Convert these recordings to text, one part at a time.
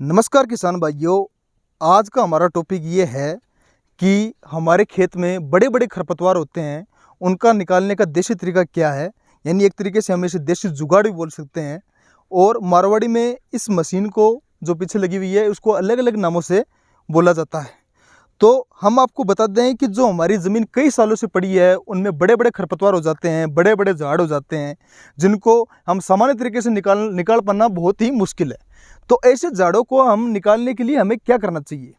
नमस्कार किसान भाइयों। आज का हमारा टॉपिक ये है कि हमारे खेत में बड़े बड़े खरपतवार होते हैं, उनका निकालने का देसी तरीका क्या है। यानी एक तरीके से हम इसे देसी जुगाड़ भी बोल सकते हैं। और मारवाड़ी में इस मशीन को जो पीछे लगी हुई है उसको अलग अलग नामों से बोला जाता है। तो हम आपको बता दें कि जो हमारी ज़मीन कई सालों से पड़ी है उनमें बड़े बड़े खरपतवार हो जाते हैं, बड़े बड़े झाड़ हो जाते हैं, जिनको हम सामान्य तरीके से निकाल पाना बहुत ही मुश्किल है। तो ऐसे झाड़ों को हम निकालने के लिए हमें क्या करना चाहिए?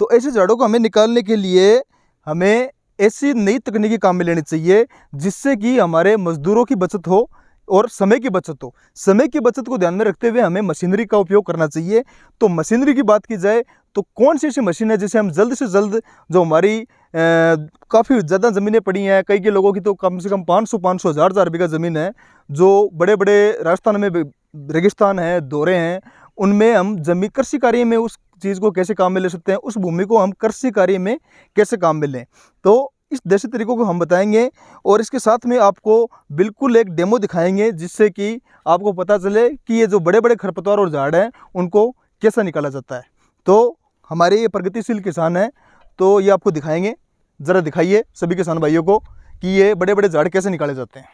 तो ऐसे झाड़ों को हमें निकालने के लिए हमें ऐसी नई तकनीकी काम में लेनी चाहिए जिससे कि हमारे मजदूरों की बचत हो और समय की बचत हो। समय की बचत को ध्यान में रखते हुए हमें मशीनरी का उपयोग करना चाहिए। तो मशीनरी की बात की जाए तो कौन सी ऐसी मशीन है जिसे हम जल्द से जल्द, जो हमारी काफ़ी ज़्यादा ज़मीनें पड़ी हैं, कई के लोगों की तो कम से कम 500 हज़ार बीघा ज़मीन है, जो बड़े बड़े राजस्थान में रेगिस्तान है, दौरे हैं, उनमें हम जमीन कृषि कार्य में उस चीज़ को कैसे काम में ले सकते हैं, उस भूमि को हम कृषि कार्य में कैसे काम में लें। तो इस देसी तरीकों को हम बताएंगे और इसके साथ में आपको बिल्कुल एक डेमो दिखाएंगे जिससे कि आपको पता चले कि ये जो बड़े बड़े खरपतवार और झाड़ हैं उनको कैसा निकाला जाता है। तो हमारे ये प्रगतिशील किसान हैं, तो ये आपको दिखाएंगे। ज़रा दिखाइए सभी किसान भाइयों को कि ये बड़े बड़े झाड़ कैसे निकाले जाते हैं।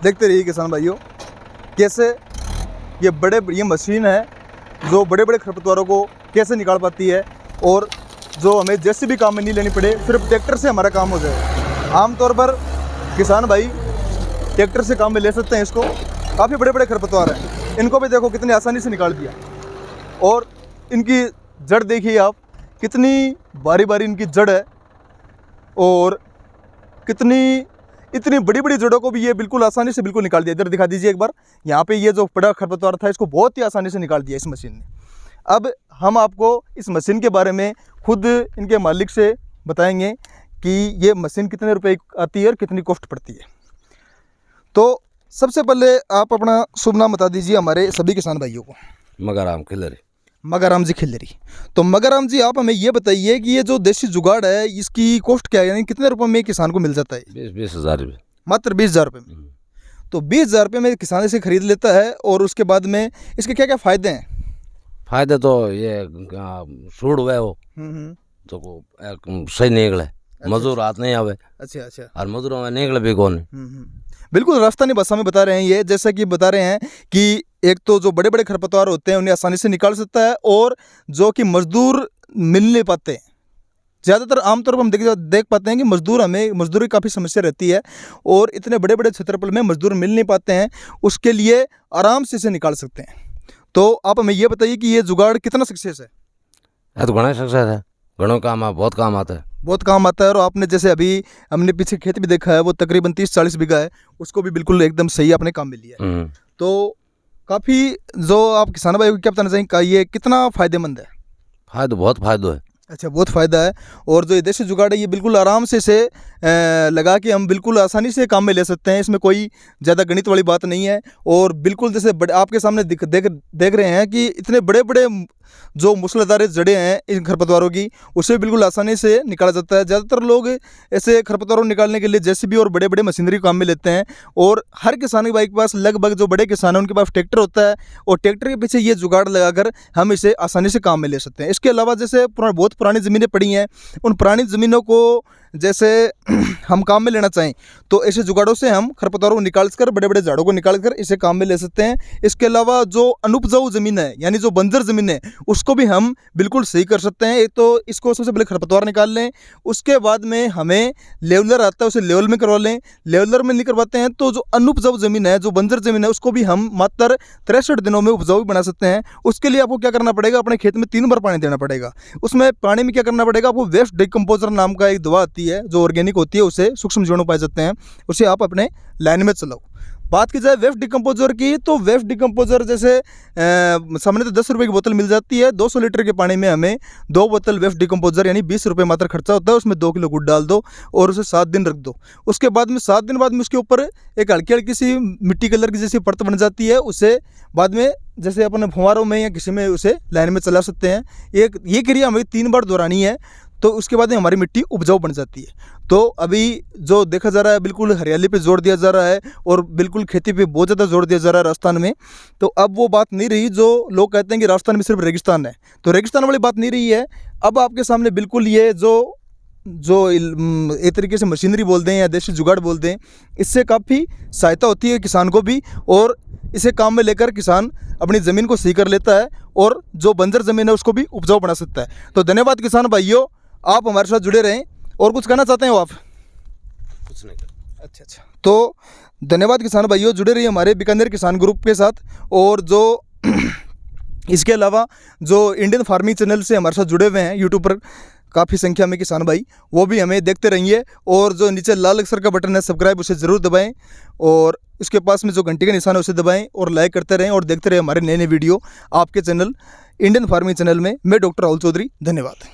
देखते रहिए किसान भाइयों कैसे ये मशीन है जो बड़े बड़े खरपतवारों को कैसे निकाल पाती है, और जो हमें जैसे भी काम में नहीं लेनी पड़े, सिर्फ ट्रैक्टर से हमारा काम हो जाए। आमतौर पर किसान भाई ट्रैक्टर से काम में ले सकते हैं इसको। काफ़ी बड़े बड़े खरपतवार हैं, इनको भी देखो कितनी आसानी से निकाल दिया। और इनकी जड़ देखिए आप, कितनी बारी बारी इनकी जड़ है, और इतनी बड़ी बड़ी जड़ों को भी ये बिल्कुल आसानी से बिल्कुल निकाल दिया। इधर दिखा दीजिए एक बार, यहाँ पे ये जो बड़ा खरपतवार था इसको बहुत ही आसानी से निकाल दिया इस मशीन ने। अब हम आपको इस मशीन के बारे में खुद इनके मालिक से बताएंगे कि ये मशीन कितने रुपए आती है और कितनी कॉस्ट पड़ती है। तो सबसे पहले आप अपना शुभ नाम बता दीजिए हमारे सभी किसान भाइयों को। मगाराम खिलरी। मगाराम जी खिल्लरी। तो मगाराम जी आप हमें ये बताइए कि ये जो देसी जुगाड़ है इसकी कॉस्ट क्या है, यानी कितने रुपए में किसान को मिल जाता है? 20,000 रुपये। मात्र 20,000 रुपये में। तो 20,000 रुपये में किसान इसे खरीद लेता है, और उसके बाद में इसके क्या क्या फ़ायदे हैं? फायदे तो ये सूढ़ हुए हो तो सही निकले, मजदूर हाथ नहीं आवे। अच्छा। और मजदूरों में निकले भी कौन। बिल्कुल राजस्थानी भाषा में बता रहे हैं ये, जैसा कि बता रहे हैं कि एक तो जो बड़े बड़े खरपतवार होते हैं उन्हें आसानी से निकाल सकता है, और जो कि मजदूर मिल नहीं पाते हैं। ज़्यादातर आमतौर पर हम देख पाते हैं कि मजदूरी की काफ़ी समस्या रहती है, और इतने बड़े बड़े क्षेत्रफल में मजदूर मिल नहीं पाते हैं, उसके लिए आराम से इसे निकाल सकते हैं। तो आप हमें ये बताइए कि ये जुगाड़ कितना सक्सेस है? तो घना सक्सेस है, घणों काम है, बहुत काम आता है। बहुत काम आता है। और आपने जैसे अभी हमने पीछे खेत भी देखा है, वो तकरीबन 30-40 बीघा है, उसको भी बिल्कुल एकदम सही आपने काम में लिया है। तो काफ़ी, जो आप किसान भाई को क्या बताना चाहेंगे, ये कितना फ़ायदेमंद है? फायदा, बहुत फायदा है। अच्छा, बहुत फ़ायदा है। और जो ये देसी जुगाड़ है ये बिल्कुल आराम से इसे लगा के हम बिल्कुल आसानी से काम में ले सकते हैं। इसमें कोई ज़्यादा गणित वाली बात नहीं है, और बिल्कुल जैसे आपके सामने देख रहे हैं कि इतने बड़े बड़े जो मूसलाधार जड़ें हैं इन खरपतवारों की, उसे बिल्कुल आसानी से निकाला जाता है। ज़्यादातर लोग ऐसे खरपतवारों को निकालने के लिए जेसीबी और बड़े बड़े मशीनरी काम में लेते हैं, और हर किसान के बाइक के पास, लगभग जो बड़े किसान हैं उनके पास ट्रैक्टर होता है, और ट्रैक्टर के पीछे ये जुगाड़ लगाकर हम इसे आसानी से काम में ले सकते हैं। इसके अलावा जैसे बहुत पुरानी ज़मीनें पड़ी हैं, उन पुरानी ज़मीनों को जैसे हम काम में लेना चाहें तो ऐसे जुगाड़ों से हम खरपतवारों को निकाल कर, बड़े बड़े झाड़ों को निकाल कर इसे काम में ले सकते हैं। इसके अलावा जो अनुपजाऊ ज़मीन है, यानी जो बंजर ज़मीन है, उसको भी हम बिल्कुल सही कर सकते हैं। एक तो इसको सबसे पहले खरपतवार निकाल लें, उसके बाद में हमें लेवलर आता है, उसे लेवल में करवा लें। लेवलर में नहीं करवाते हैं तो जो अनुपजाऊ ज़मीन है, जो बंजर ज़मीन है, उसको भी हम मात्र 63 दिनों में उपजाऊ बना सकते हैं। उसके लिए आपको क्या करना पड़ेगा, अपने खेत में 3 बार पानी देना पड़ेगा। उसमें पानी में क्या करना पड़ेगा, आपको वेस्ट डिकम्पोजर नाम का एक दवा आती है जो ऑर्गेनिक होती है, उसे सूक्ष्म जीवाणु पाए जाते हैं, उसे आप अपने लाइन में चलाओ। बात की जाए वेस्ट डिकम्पोजर की, तो वेस्ट डिकम्पोजर जैसे सामने तो 10 रुपये की बोतल मिल जाती है। 200 लीटर के पानी में हमें 2 बोतल वेस्ट डिकम्पोजर यानी 20 रुपये मात्र खर्चा होता है। उसमें 2 किलो गुड़ डाल दो और उसे 7 दिन रख दो। उसके बाद में 7 दिन बाद में उसके ऊपर एक हल्की हल्की सी मिट्टी कलर की जैसी परत बन जाती है, उसे बाद में जैसे अपने फुहारों में या किसी में उसे लाइन में चला सकते हैं। ये क्रिया हमें 3 बार दोहरानी है, तो उसके बाद हमारी मिट्टी उपजाऊ बन जाती है। तो अभी जो देखा जा रहा है, बिल्कुल हरियाली पे जोर दिया जा रहा है और बिल्कुल खेती पे बहुत ज़्यादा जोर दिया जा रहा है राजस्थान में। तो अब वो बात नहीं रही जो लोग कहते हैं कि राजस्थान में सिर्फ रेगिस्तान है, तो रेगिस्तान वाली बात नहीं रही है। अब आपके सामने बिल्कुल ये जो एक तरीके से मशीनरी बोलते हैं या देशी जुगाड़ बोलते हैं, इससे काफ़ी सहायता होती है किसान को भी, और इसे काम में लेकर किसान अपनी ज़मीन को सही कर लेता है और जो बंजर ज़मीन है उसको भी उपजाऊ बना सकता है। तो धन्यवाद किसान भाइयों, आप हमारे साथ जुड़े रहें। और कुछ कहना चाहते हैं आप? कुछ नहीं कर। अच्छा, तो धन्यवाद किसान भाइयों, जुड़े रहिए हमारे बीकानेर किसान ग्रुप के साथ। और जो इसके अलावा जो इंडियन फार्मिंग चैनल से हमारे साथ जुड़े हुए हैं यूट्यूब पर काफ़ी संख्या में किसान भाई, वो भी हमें देखते रहिए। और जो नीचे लाल अक्षर का बटन है सब्सक्राइब, उसे ज़रूर दबाएं, और उसके पास में जो घंटी का निशान है उसे दबाएं और लाइक करते रहें और देखते रहें हमारे नए नए वीडियो आपके चैनल इंडियन फार्मिंग चैनल में। मैं डॉक्टर राहुल चौधरी, धन्यवाद।